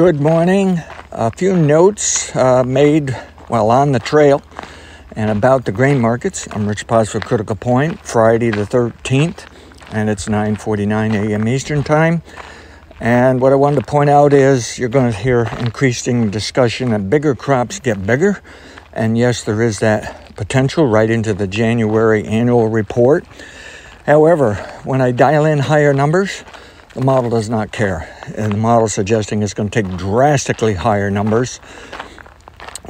Good morning. A few notes made while on the trail and about the grain markets. I'm Rich Paz for Critical Point, Friday the 13th, and it's 9:49 a.m. Eastern Time. And what I wanted to point out is you're going to hear increasing discussion that bigger crops get bigger. And yes, there is that potential right into the January annual report. However, when I dial in higher numbers, the model does not care. And the model is suggesting it's going to take drastically higher numbers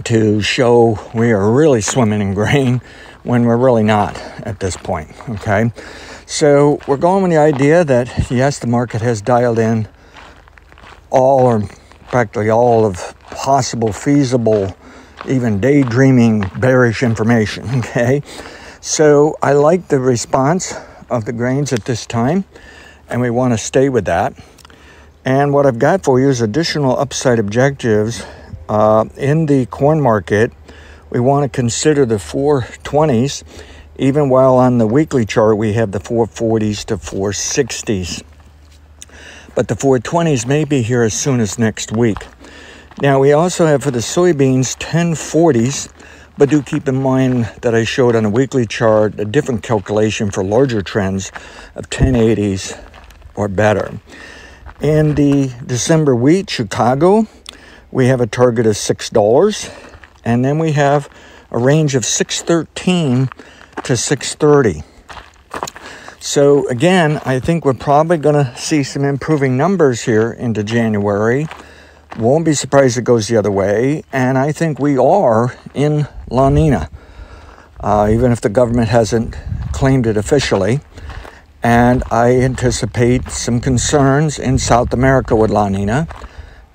to show we are really swimming in grain when we're really not at this point, okay? So we're going with the idea that, yes, the market has dialed in all or practically all of possible, feasible, even daydreaming bearish information, okay? So I like the response of the grains at this time, and we want to stay with that. And what I've got for you is additional upside objectives. In the corn market, we want to consider the 420s, even while on the weekly chart we have the 440s to 460s. But the 420s may be here as soon as next week. Now we also have for the soybeans 1040s, but do keep in mind that I showed on a weekly chart a different calculation for larger trends of 1080s or better. In the December wheat, Chicago, we have a target of $6, and then we have a range of $6.13 to $6.30. So again, I think we're probably going to see some improving numbers here into January. Won't be surprised it goes the other way, and I think we are in La Nina, even if the government hasn't claimed it officially. And I anticipate some concerns in South America with La Nina.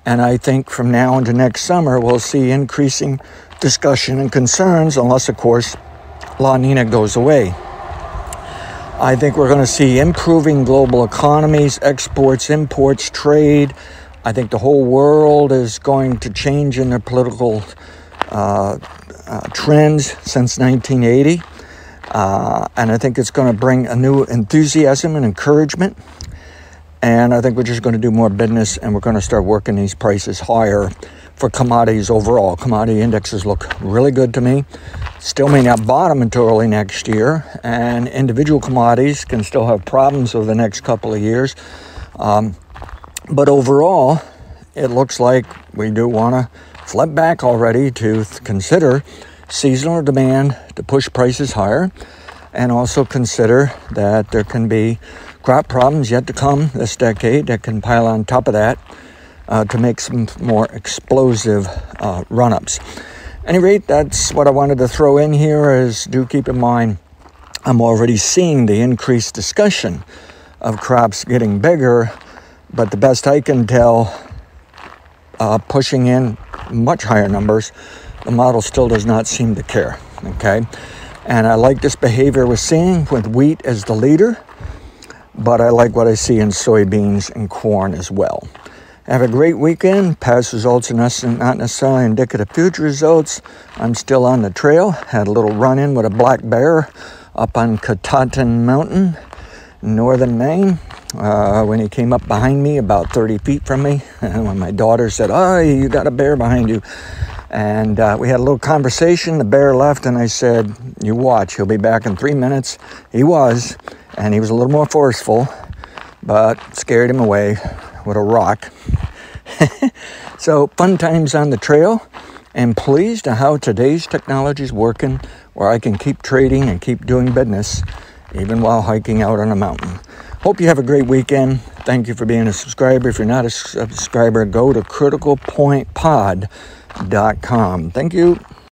And I think from now into next summer, we'll see increasing discussion and concerns, unless, of course, La Nina goes away. I think we're going to see improving global economies, exports, imports, trade. I think the whole world is going to change in their political trends since 1980. And I think it's going to bring a new enthusiasm and encouragement. And I think we're just going to do more business, and we're going to start working these prices higher for commodities overall. Commodity indexes look really good to me. Still may not bottom until early next year. And individual commodities can still have problems over the next couple of years. But overall, it looks like we do want to flip back already to consider seasonal demand to push prices higher, and also consider that there can be crop problems yet to come this decade that can pile on top of that to make some more explosive run-ups. At any rate, that's what I wanted to throw in here. Is do keep in mind I'm already seeing the increased discussion of crops getting bigger, but the best I can tell, pushing in much higher numbers, the model still does not seem to care, okay? And I like this behavior we're seeing with wheat as the leader, but I like what I see in soybeans and corn as well. Have a great weekend. Past results are not necessarily indicative of future results. I'm still on the trail. Had a little run-in with a black bear up on Katahdin Mountain, northern Maine. When he came up behind me about 30 feet from me, and when my daughter said, "Oh, you got a bear behind you." And we had a little conversation. The bear left, and I said, "You watch, he'll be back in 3 minutes." He was, and he was a little more forceful, but scared him away with a rock. So fun times on the trail, and pleased at how today's technology is working, where I can keep trading and keep doing business, even while hiking out on a mountain. Hope you have a great weekend. Thank you for being a subscriber. If you're not a subscriber, go to criticalpointpod.com. Thank you.